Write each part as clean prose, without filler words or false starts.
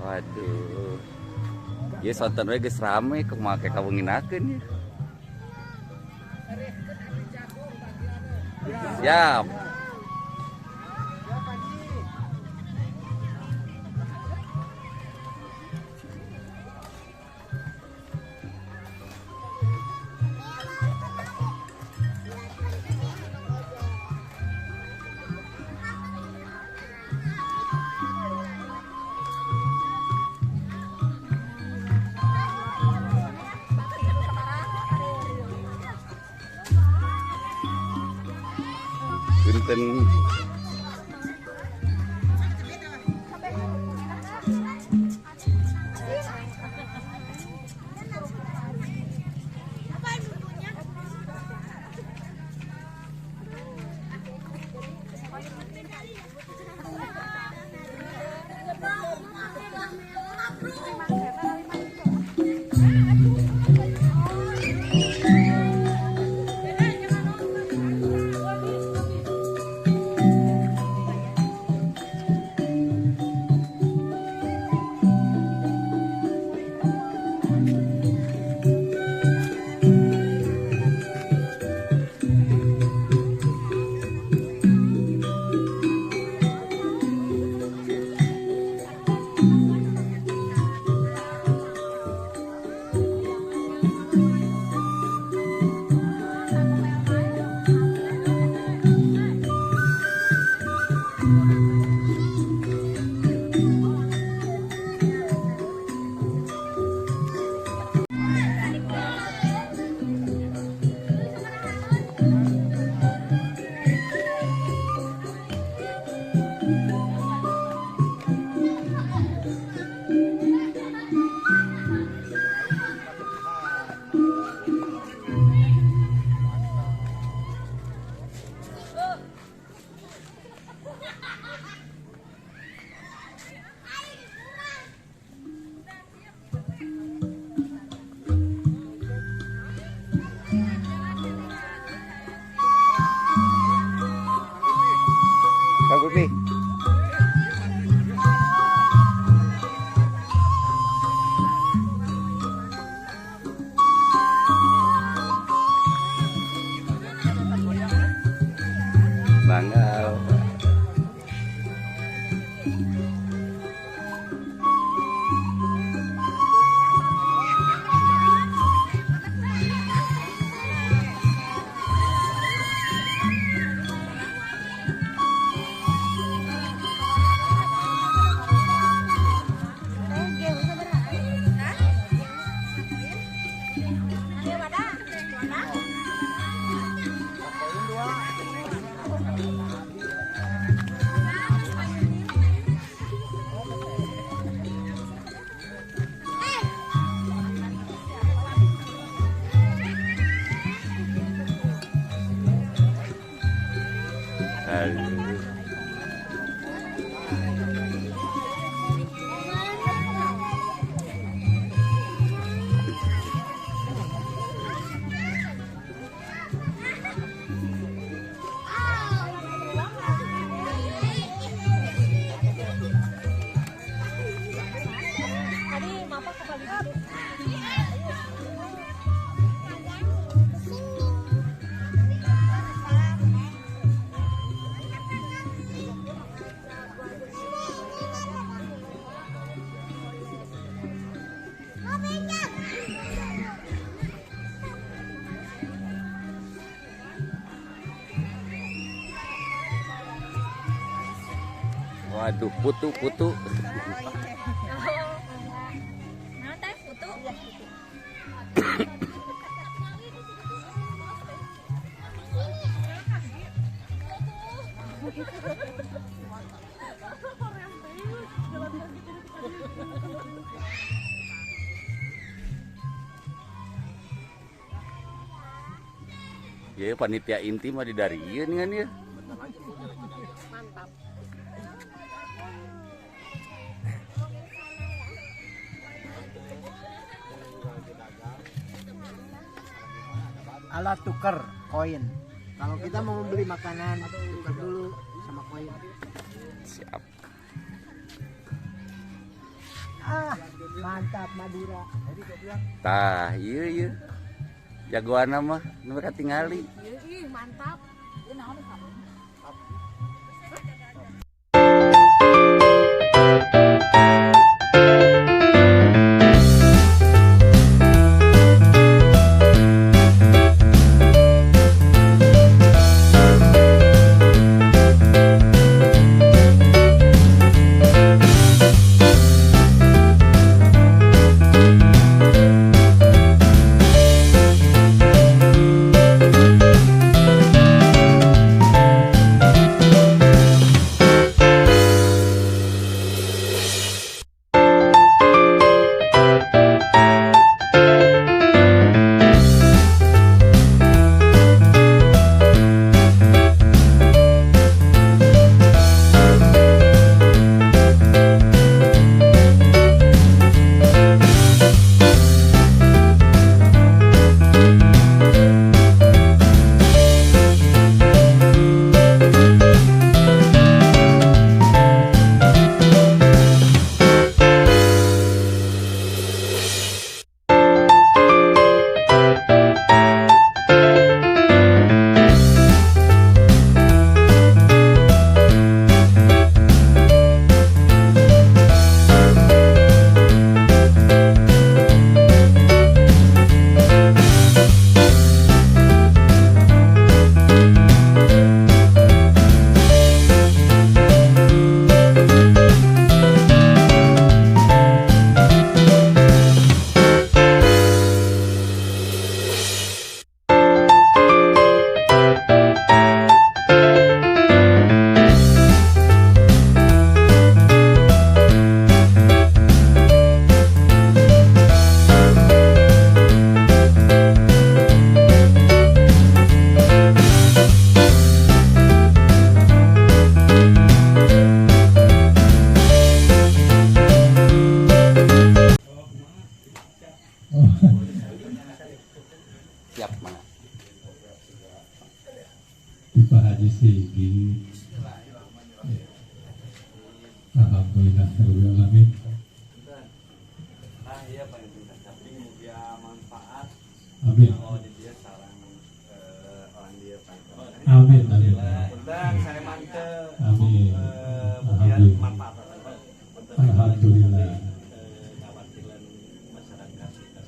Waduh, ya sonton we geus rame kemake kawenginakeun ya. Siap. Punten. Kang Pipi. Bangga. Waduh, putu. Ya, panitia inti mah didarian kan ya. Mantap. Alat tukar koin. Kalau kita mau membeli makanan, tukar dulu sama koin. Siap. Mantap Madura. Tah, iya. Jagoan mah nu mereka tingali. Ih, mantap. Siap mana? Pak Haji Sigi. Alhamdulillah rabbil alamin. Iya Pak, tapi dia manfaat. Amin. Dia sarang orang dia Pak. Amin. Amin. Punten saya mantep. Amin. Kemudian manfaat. Alhamdulillah. Ngawatilan masyarakat kita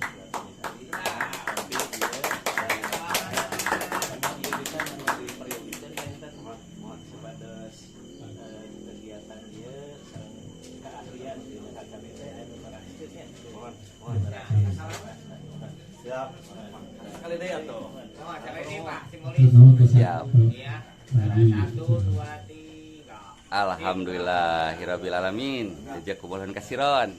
kegiatan dia keahlian di KKBT siap sekali deh atau siap. Alhamdulillahirabbil alamin. Jazakumullah kasiron.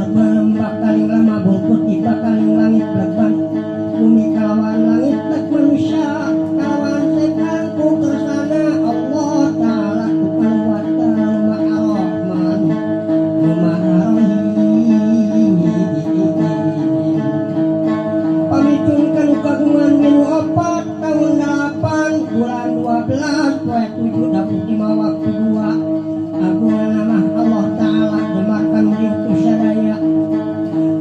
berem bakaling lama bukut di bakaling langit leban bumi kalawan langit lek manusia kalawan setan ku kersana Allah Ta'ala Tuhan wa ta'ala ma'arahman pamitunkan kagungan minu 4 tahun 8 bulan 12 poe 7 dapur 5 waktu 2 agungan nama Allah Ta'ala dimakan diutus sadaya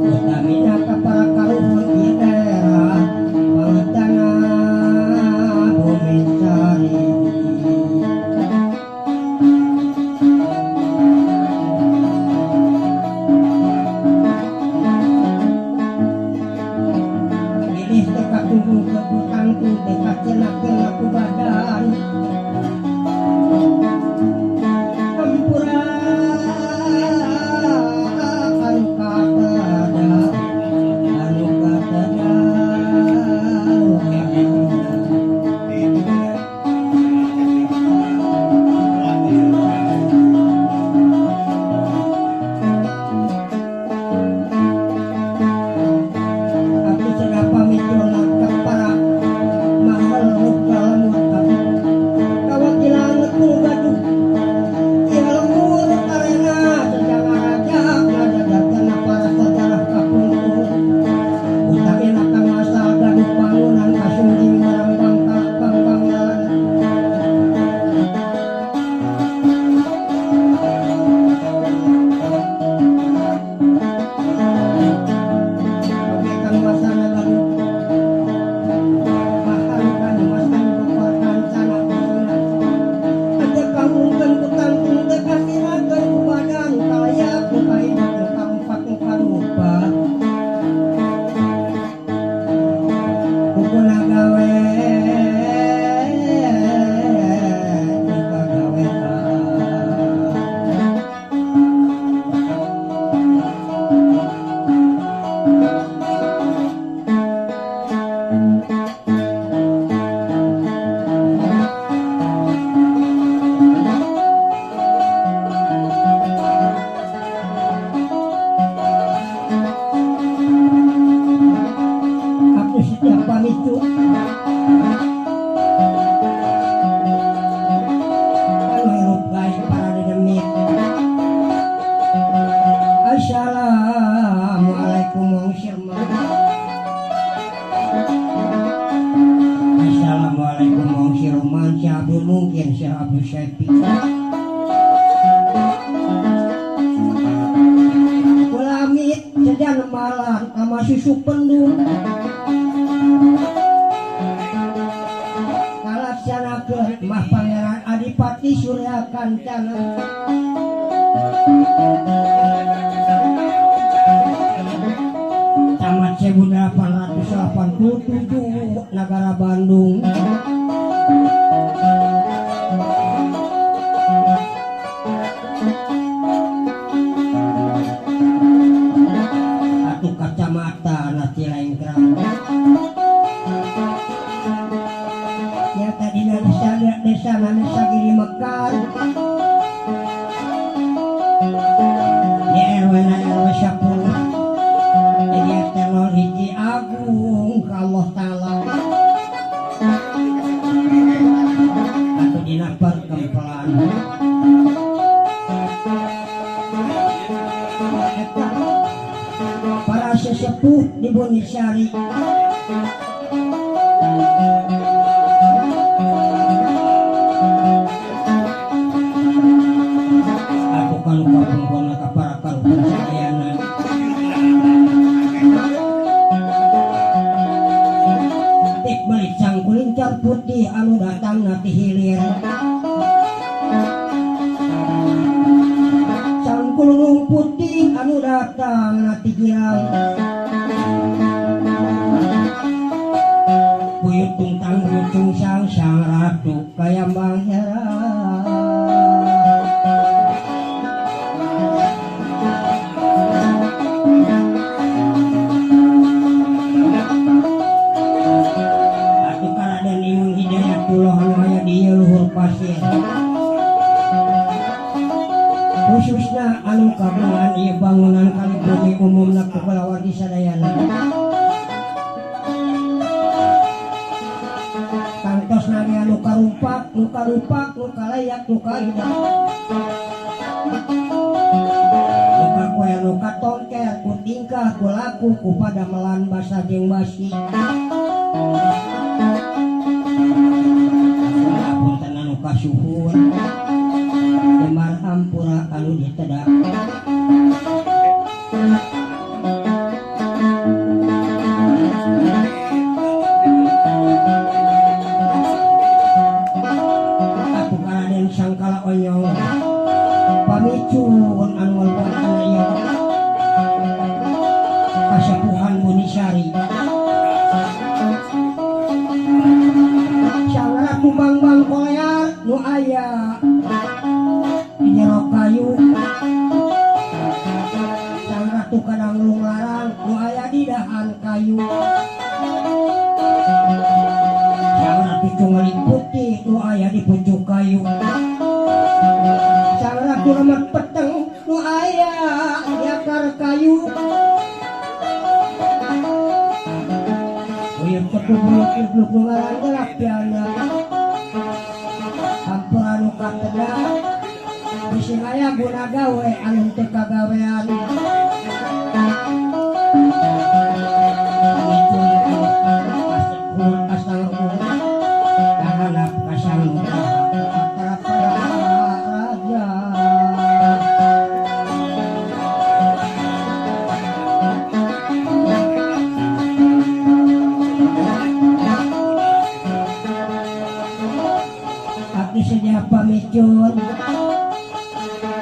utamina kapara karuhun di daerah pangetana bumi cari pilih teka tunggu kebutang tu teka cenak-cenak aku badan aku sudah pamit ronak kepara mahal muka lemut aku kawat dilanget baju ya lemur arena sedang raja ngadadarkan para sejarah kapungku utamin akan masal gaduh bangunan kasungging barang bangka bangbangan bagaikan masana gaduh mahalukan masang kekuatan sanak bersunat ada kamu kentukan dekat siragan ku badan kayak muka hidup muka empat muka lupa kuku nagawe juga gawe aku setiap pamitu anu hirup gaib para dedemit Assalamualaikum wong sirman Assalamualaikum wong sirman si Abdul mungkin si Abdul Syefi kulamit sedian malam sama susu pendung kalaksanakeun mah Pangeran Adipati Surya Kancana Tamat 1887 Negara Bandung atuh kacamata na Cilengkrang ya tadi desa desa Giri Mekar di RW na RW 10 jadi tenor hiji agung ka Allah Ta'ala atau dina perkempelan para sesepuh di Bonisari aku kalau kapungkona ka para karupan sadayanan tik balik cangkulin putih anu datang nati hilir cangkulung putih anu datang nati gilang buyut tungtang buyut tungsang sang ratu kayambang heran atuh karaden Imun Hidayatullah anu aya di luhur pasir khususna anu kagungan ieu bangunan kali bumi umumna ku kulawargi sadayana kantos nari anu karumpak nu karupak nu kalayak nu kaida nu kakoe nu katongker ku tingkah ku laku ku padamelan basa jeung basi punten anu kasuhun Demar hampura anu ditedak aku karaden sangkala onyong pamicun anu ngolbuan anu kasapuhan Bunisari sangat kubang-bang kolear nu aya di jero kayu sang ratu kadang lunglarang nu aya di dahan kayu sang ratu cungalik putih nu aya di pucuk kayu sang ratu remet peteng nu aya di akar kayu uyup kepuluk-puluk nu ngarang gelap piana hampura nu katedak bising aya guna gawe anu teu kagawean kahanap kasang para raja aki sedia pamicun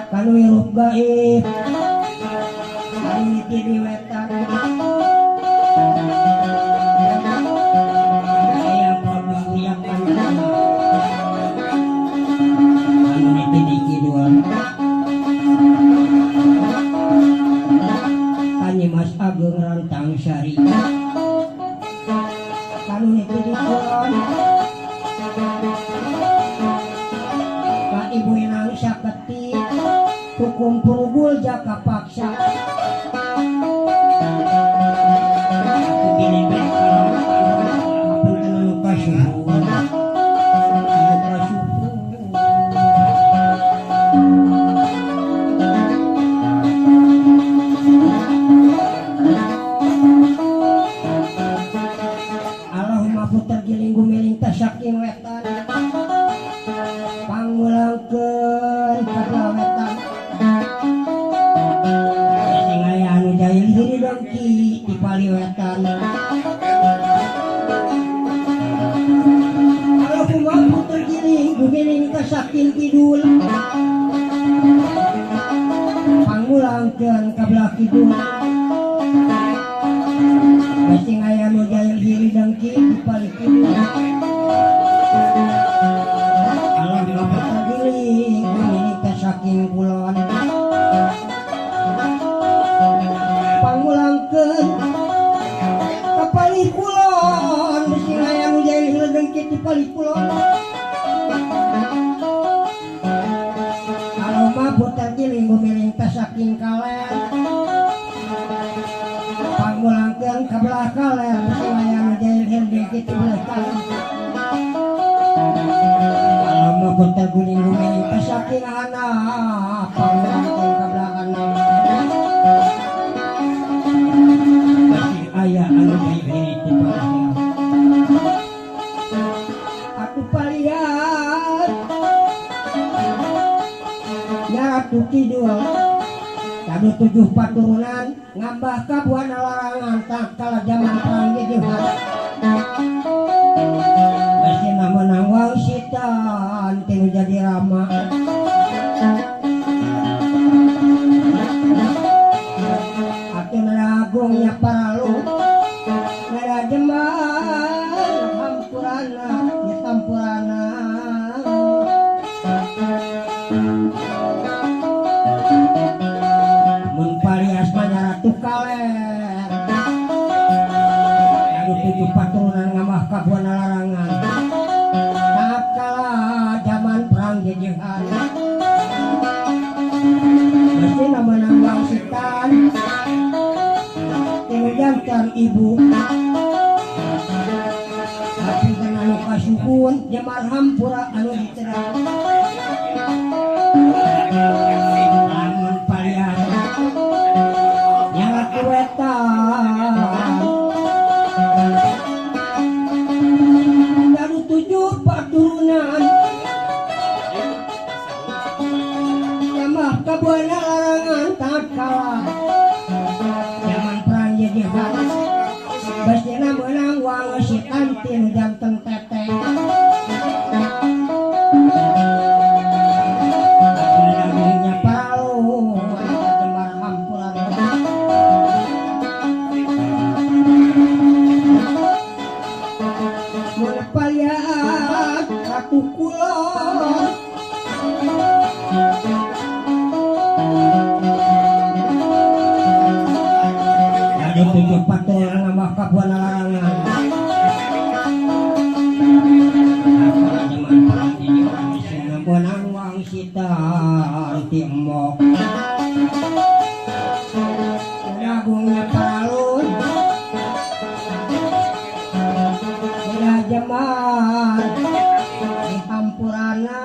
kanu hirup gaib kanu niti di wetan aya paburiak kanu niti di kidul kanyi Mas Ageng Rantang Sari kanu niti di kulon ka Ibu Inang Saketi hukum purugul jaka paksa aku gini baik kalau apun kena luka suhun Allahumma puter giling gumiling tasaking wetan panggulangkeun kadua wetan diri dongki di paliwetan Allahumma puter giling gumiling kasakin kidul pangulangkeun ka belah kidul masing aya nu jahil diri dongki di pali kidul Allahumma puter giling gumiling kasakin kulon pangulangkeun kapali kulon bising aya nu jahil dengkit di pali kulon Allahumma puter giling gumiling tasaking kalen pangulangkeun ka belah kalen bising aya nu jahil dengkit di belah kalen Allahumma puter giling gumiling tasaking anak pangulangkeun ka belah kanan aya anu baik di palian aku palian nyaratu kidul kadu 7 paturunan ngambah kabuana larangan tak kala zaman perang gejehan basina menang wang sitan tinu jadi rama atuh nagungnya paralu nada jemar hampurana ya tampurana mun parias manyaratu kaler anu 7 paturunan ngamah kabuana larangan tak kala zaman perang jejehan basina menang wang sitan sang ibu tapi kan anu kasuhun jemar hampura anu diterang lamun palian yang aku wetan baru 7 paturunan sama kabuana larangan tak kalah zaman perang jadi halis basina menang wang si kantin janten teteh namanya palu jemar hampuran mun paliat ratu kulon ada 7 paturunan nama kabuana larangan zaman perang jadi basina menang wang si timok nagungnya palun tidak jemar di hampurana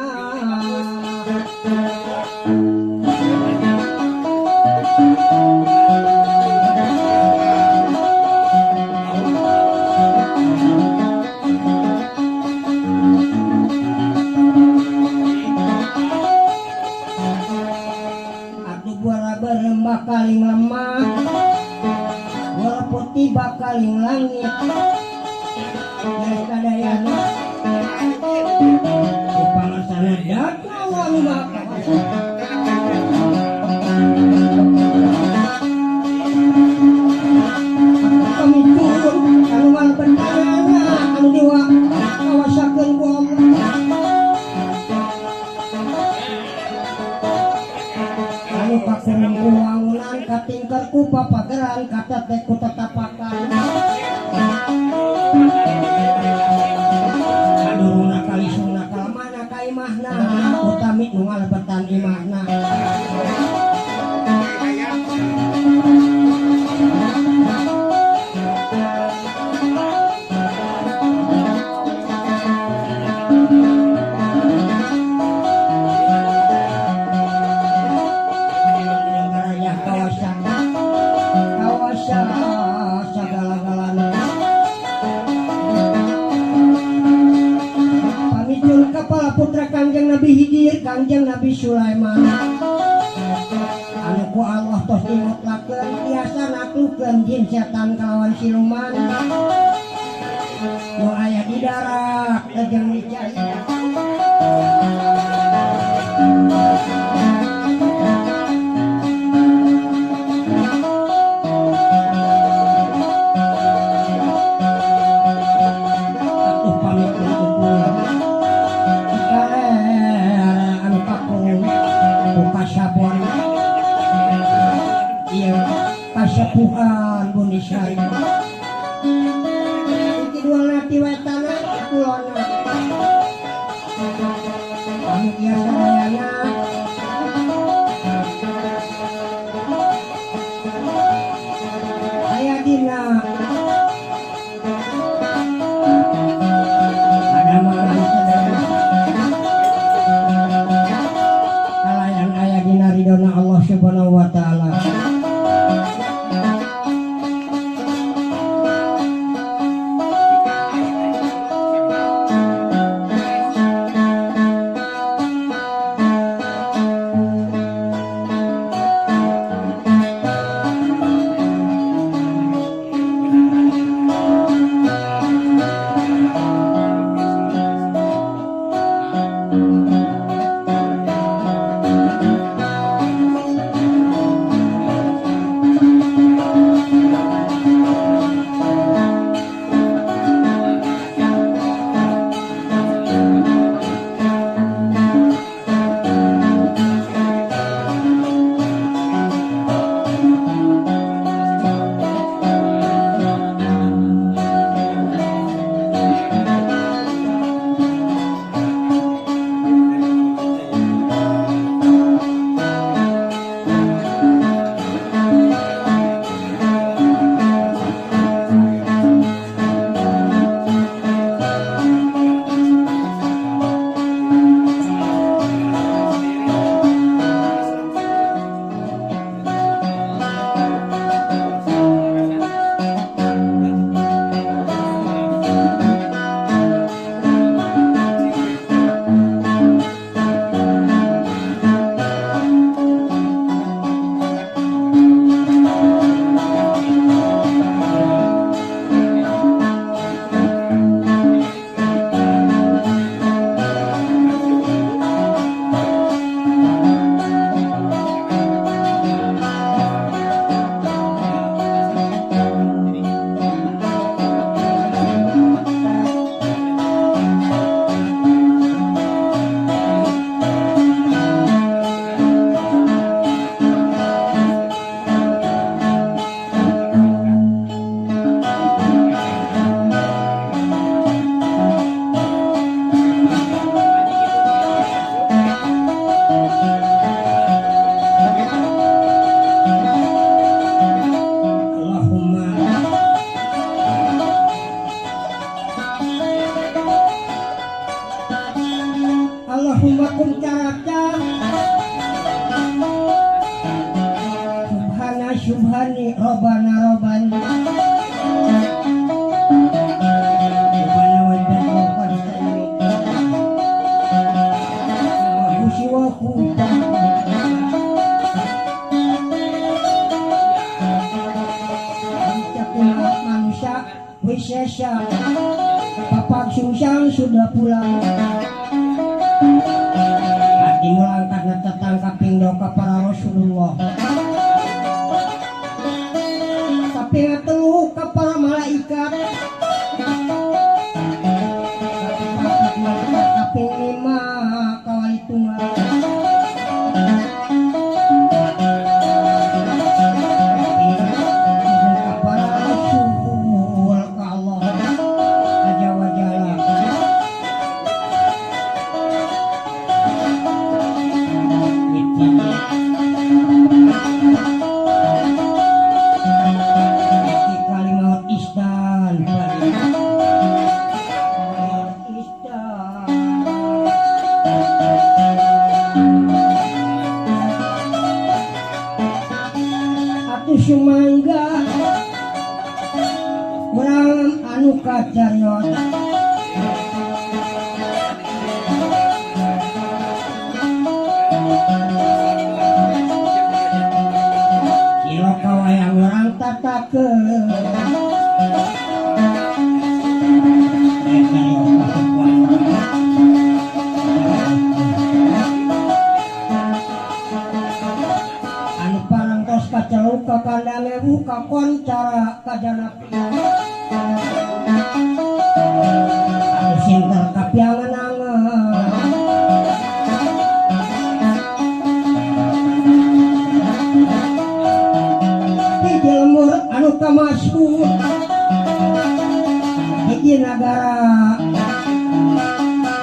aku buara berlembah kaling lemah buara putih bakaling langit dari kadayana upangan sana datang maka kami turun kaluan bentana anu diwa kawasakeun ku Allah anu kakurung ku wangunan katingker ku papageran kata teh ku tetapakan aduruna kalisungna kalamana ka imahna utami nu ngalebetan imahna negaranya kawasan segala-galana pamicul kepala putra Kangjeng Nabi Hidir Kangjeng Nabi Sulaiman anu ku Allah tos dimutlakeun tiasa naklukeun jin setan kalawan siluman nu aya di darat jeung di cai atuh pamit kumpul anu kakurung buka sabon iya kasepuhan Buni Syari kidulna ti wetana kulonna anu ieu sadayana aya dina ada malam sadayana kalayan aya dina ridona Allah Subhanahu wa taala robana wajah roban sami usiwaku cakuna manusia wisesha Bapak Susang sudah pulang hati mulang karena tetangga pingdo ke para Rasulullah tapi ngatelu ke para malaikat kaping 5 kawali tunggal Sumangga urang anu kacariot kilo kawayang urang tatakeun kaceluk ka kandangewu ka koncara kajanapi anu sinter kapiangan-angan di jelmur anu kamasyhur hiji nagara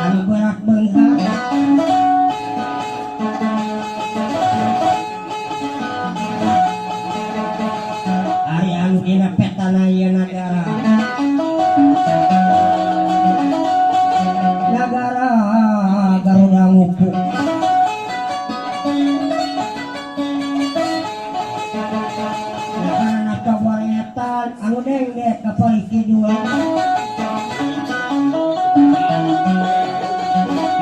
anu berat beunghar dina petana ieu nagara Garuda Ngupu karena kabaretan anu dengdek ka Pari Kidul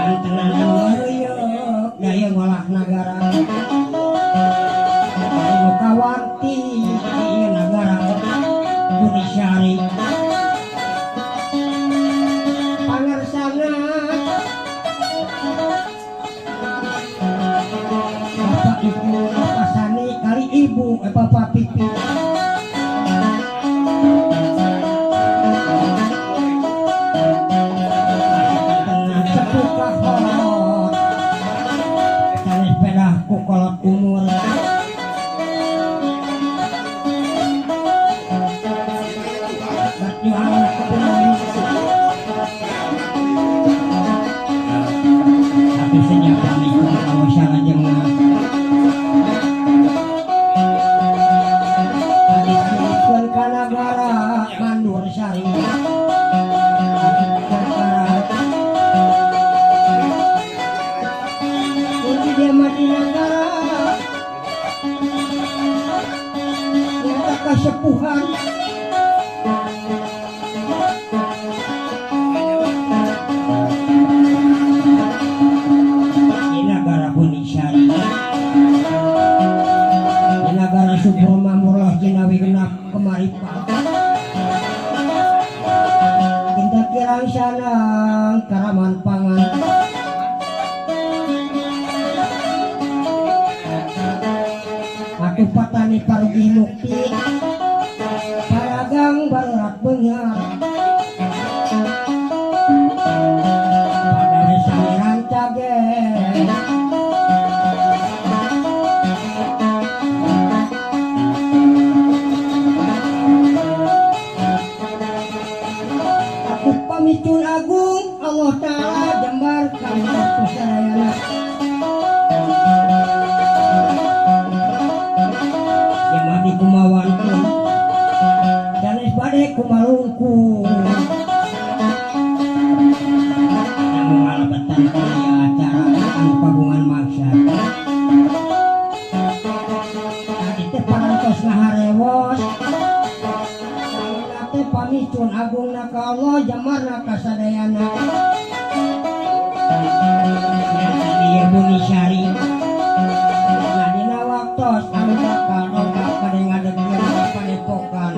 antenan anu ngeureuyeuh daya ngolah nagara anu kawarti ieu nagara Budisyari pangarsana Bapak Ibu Bapak Sani kali Ibu Bapak Pipi tengah sepuh kahot cari sepeda ku kolot umur tapi sejak kami kalau salah jengah tadi disebutkan ke negara Mandur Sari kunci dia mati negara nyata kesepuhan Subur mamurlah jinawi genap kemaripan Kinta kirang sanang karaman pangan Aku patani parugi mukti Paragang barat bengar Padahal samiran cage Pamicun agung Allah Ta'ala jambarkan waktu sadayana Jemadi kumawanku Danes bade kumalungku Yang mengalabatan kaya acara Anu pagungan maksad Tadi tepanan kos ngaharewon pamicun agungna ka Allah jamarna ka sadayana ieu Buni Syari nah dina waktos anu bakal dongkap pada ngadegkeun padepokan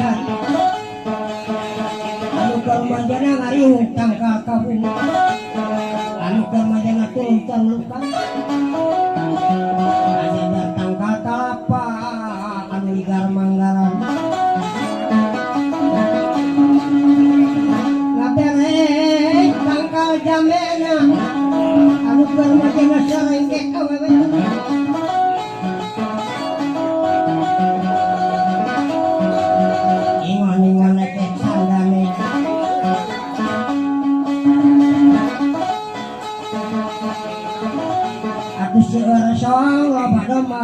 Sari anu kermajana ngariung tangkal kabung anu kermajana tulung luka hanya datang kata apa anu igar manggaran ngabereh tangkal jamena anu kermajana serengke awewe ingon-ingon nekek sandane atuh seueur soang loba domba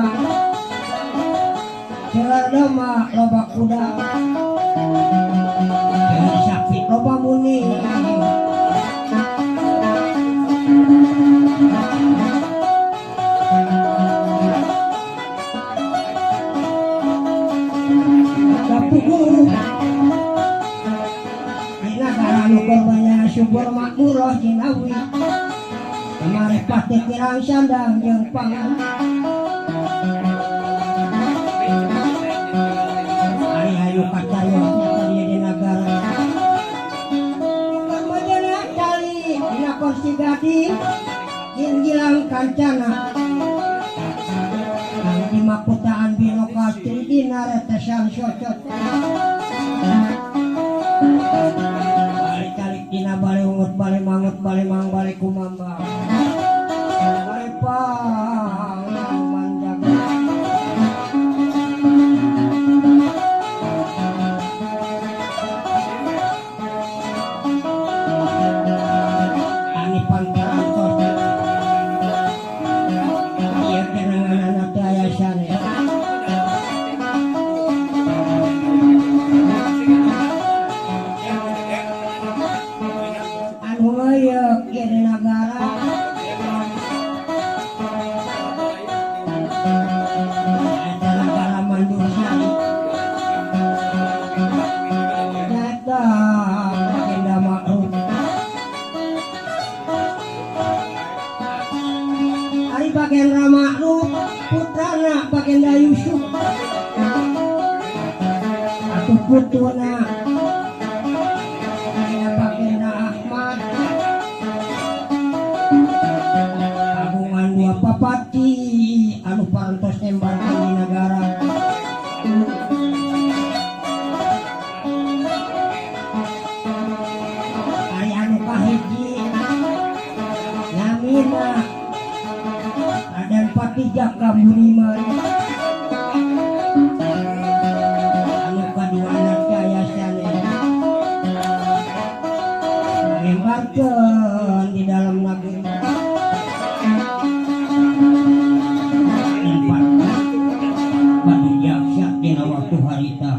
seueur domba loba kuda seueur sapi loba muni Gapuh dina anu korbannya subur makmur jinawi kemarin pati kirang sandang jeung pangan ari ayu kacayoknya tadi di negara korbannya cali dina kursi gadi gilang kancana di maputaan binokal dina retesan socot balik dina balik ungut balik mangut balik mang balik kumamba balik pang manjaga ani pangkarantos iya kenangan anak daya sana anu layak di negara ada negara Mandusari datang agenda makruf hari bagian Ramakruf putrana bagenda Yusuf atau putuna bagenda Ahmad agungan dua papati anu parantos nembakan di negara ari anu kahiji namina Raden Pati Jaka Budiman anu kadua anak daya sane mengembarkan di dalam negeri empat bagi jaksa dina waktu harita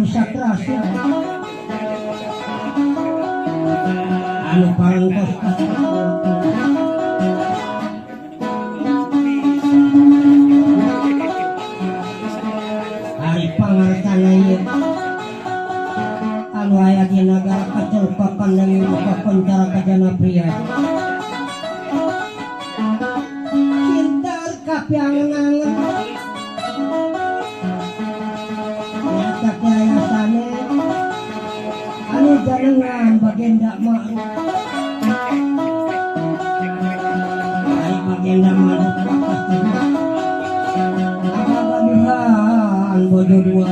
satrasya anu parangtos hari pangartana ieu anu aya di nagara kacelupakan dan kakoncara kajana pria cinta kapiangan nyata kayasane anu janengan bagenda ma'ruf ai bagenda ma'ruf pasti abagaduhan bojo dua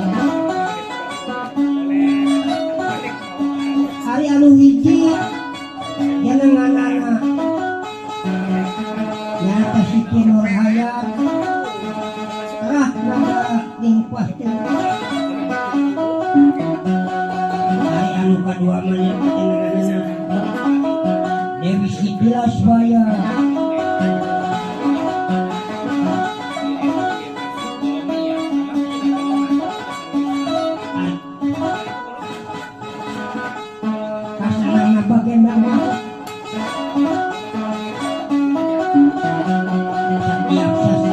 hari anu hiji janenganana nyata Siti Nurhayat rah naga ning pasti hari anu kadua mah Dewi Sikilas Baya kasanana bagenda mah setiap sasi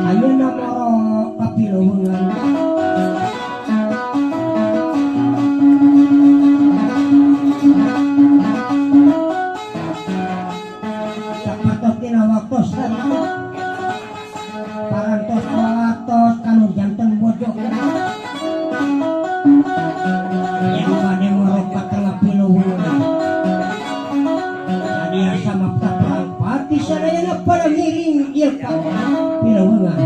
ayeuna moro kapiluhungan sapatos tina waktos parantos watos kanu janten bojo yang pada merokat tengah piluhungan jadi sama perang pati sadayana pada ngiring ieu ka piluhungan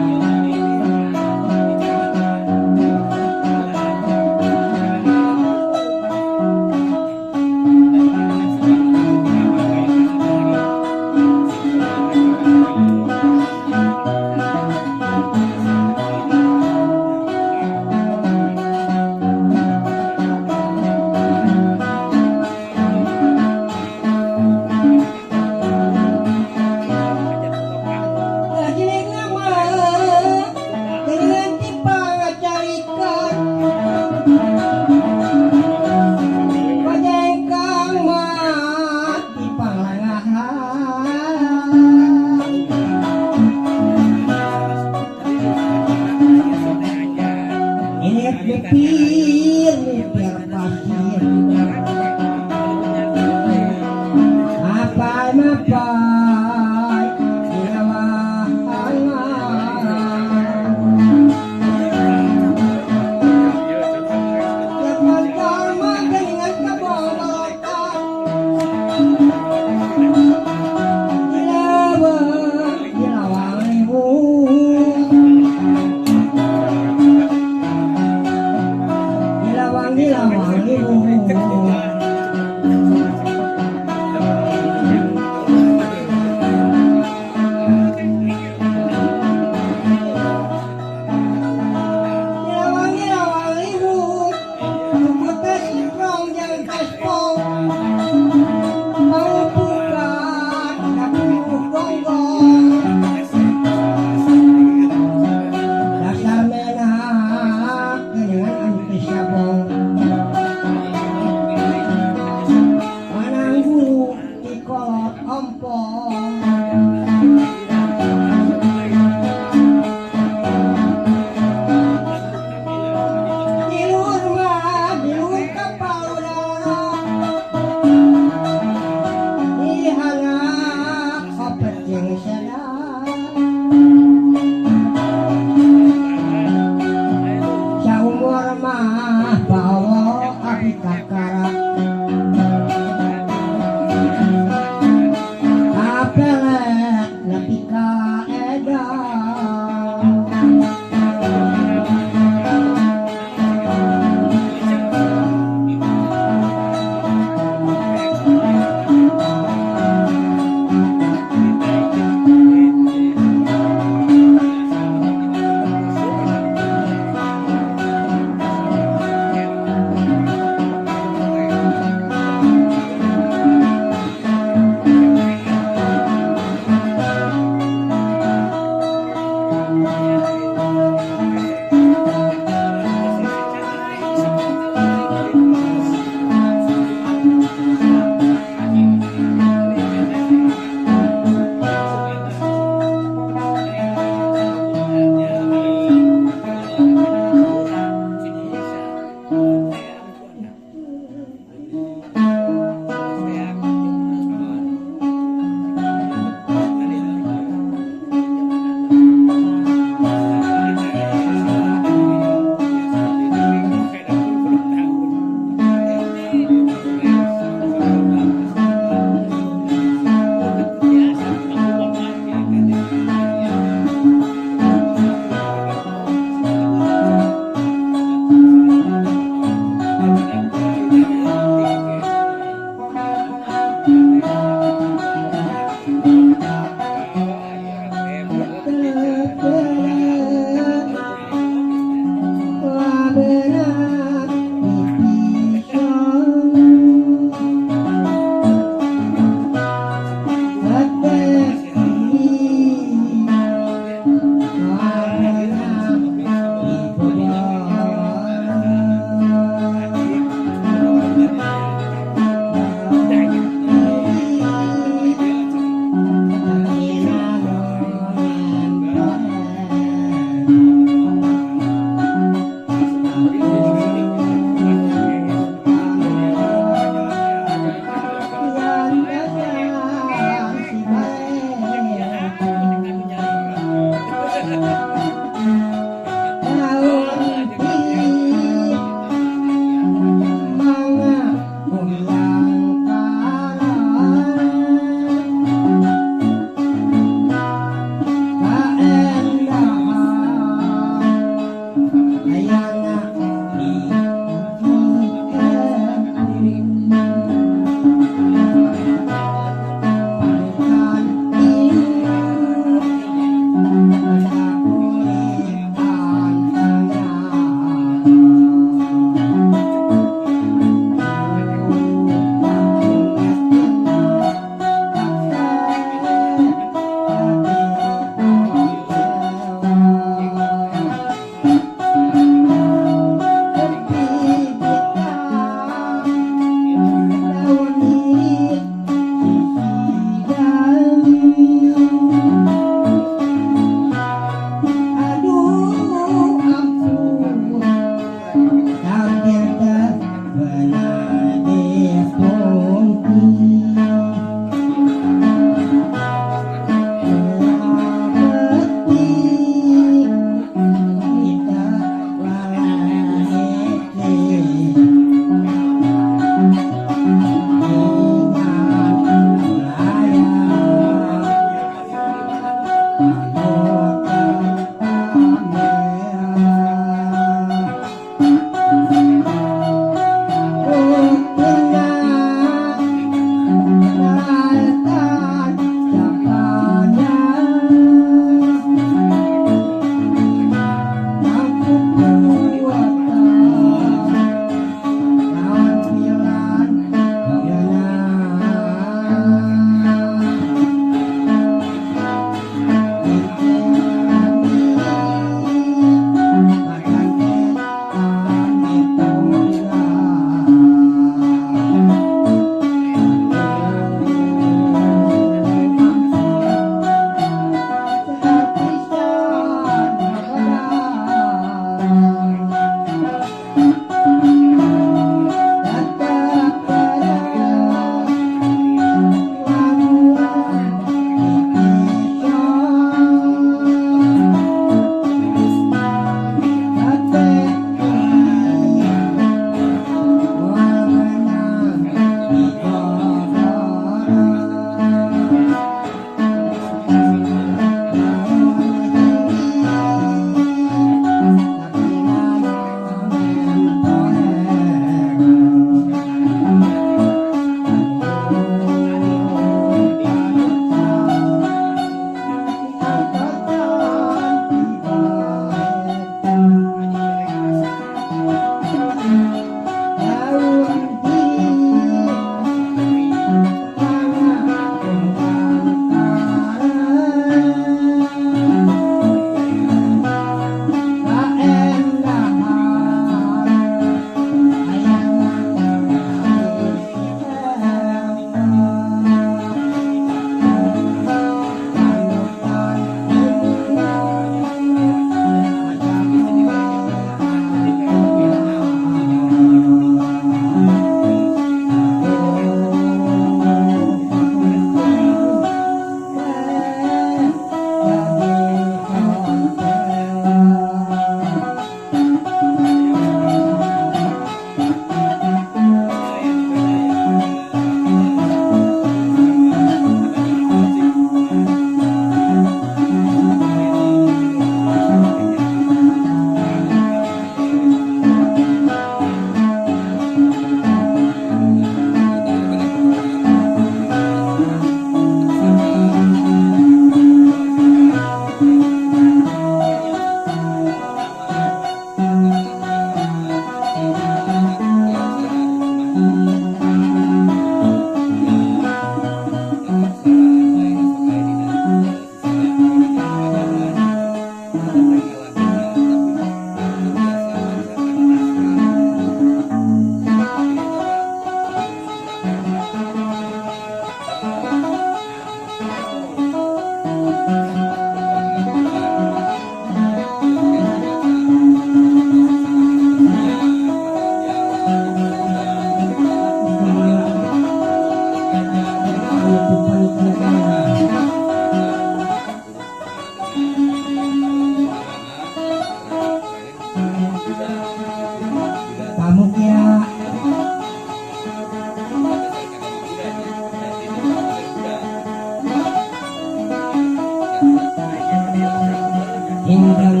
hinggang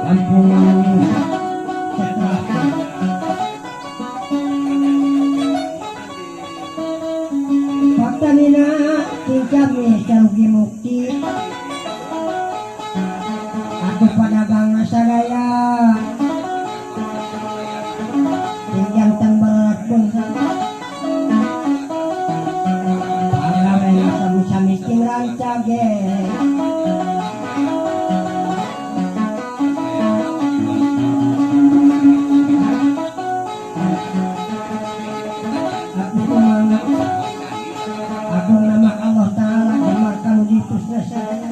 Lampung setelah Faktamina tingkami sarugi mukti aku pada bangsa sadaya tinggal temberat bangsa pagawe sami-sami sing rancage aku nama Allah Ta'ala demarkan di pusna saya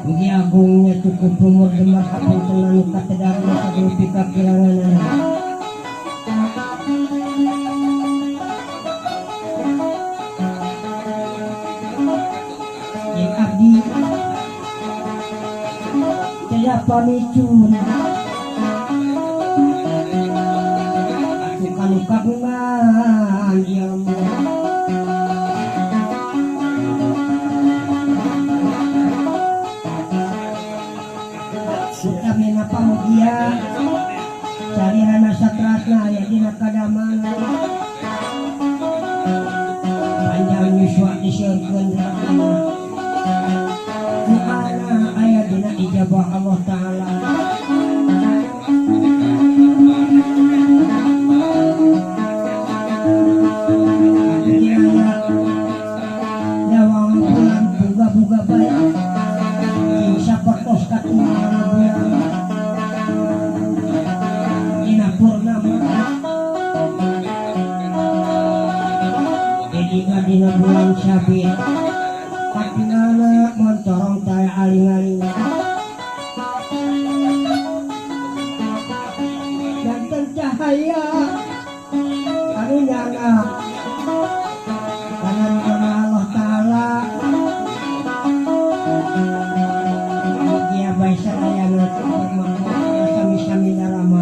mugi agungnya cukup umur demar kapun tenanu katedarna sabun pika kilanganan yang abdi saya pamicun aku kanu kagungan ilmu sutamina pamugia carirana satratna aya dina kadaman panjang yuswa disieunkeun rahana doana aya dina ijabah Allah Ta'ala nyawang bulan buga-buga baik sapertos katungan bulan dina purnama edina dina bulan Syabin katunana montorong taya aling-aling dan cahaya anu nyana kanan kana Allah Ta'ala mugia bae sadayana sami-sami darama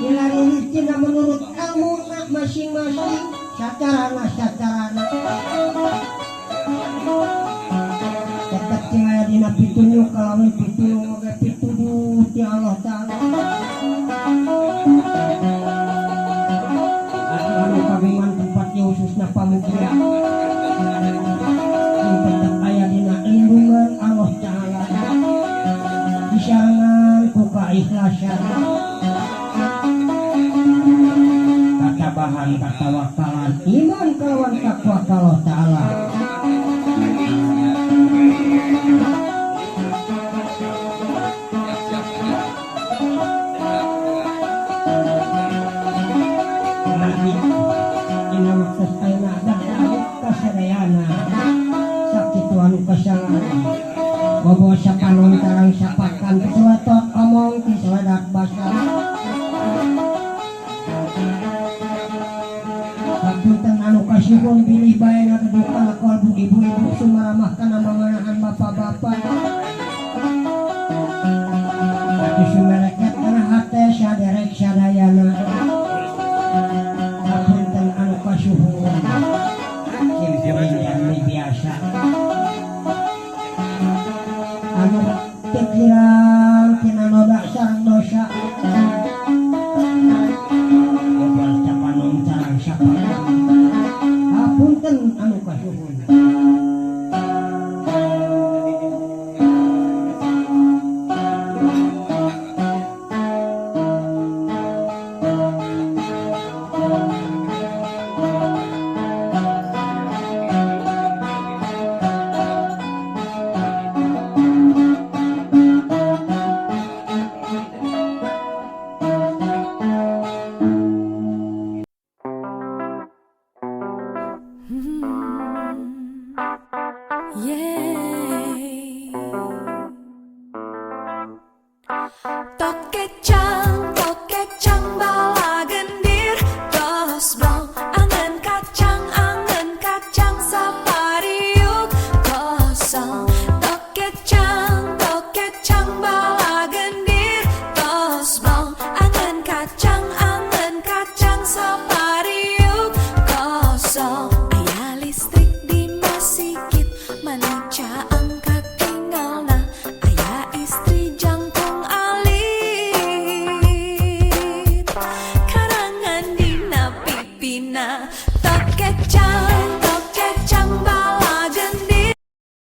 ilariricina menurut ilmu masing-masing sacarana tetap cing aya dina pitunyuk kalawan pitunyuk oge pituduh ti Allah Ta'ala anu kagungan tempatnya khususna pamugia tetap aya dina lindungan Allah Ta'ala disarangan ku keikhlasan katabahan katawakalan iman kalawan takwa ka Allah Ta'ala lagi ina maksud ayeuna dak kasadayana sakitu anu kasangan bobo sapanon tarang sapakan sewatot omong ti seledak basa hapunten anu kasuhun pilih bae na keduka kalbu ibu-ibu sumaramah kana manganahan bapak-bapak atuh sumeleket kana hate saderek sadayana hapunten anu kasuhun yang biasa anu pikiran tina noda sareng dosa obal capanon sareng sapakan hapunten anu kasuhun Tokecang bala gendir tosbong angen kacang sapariuk kosong Tokecang bala gendir tosbong angen kacang sapariuk kosong kosong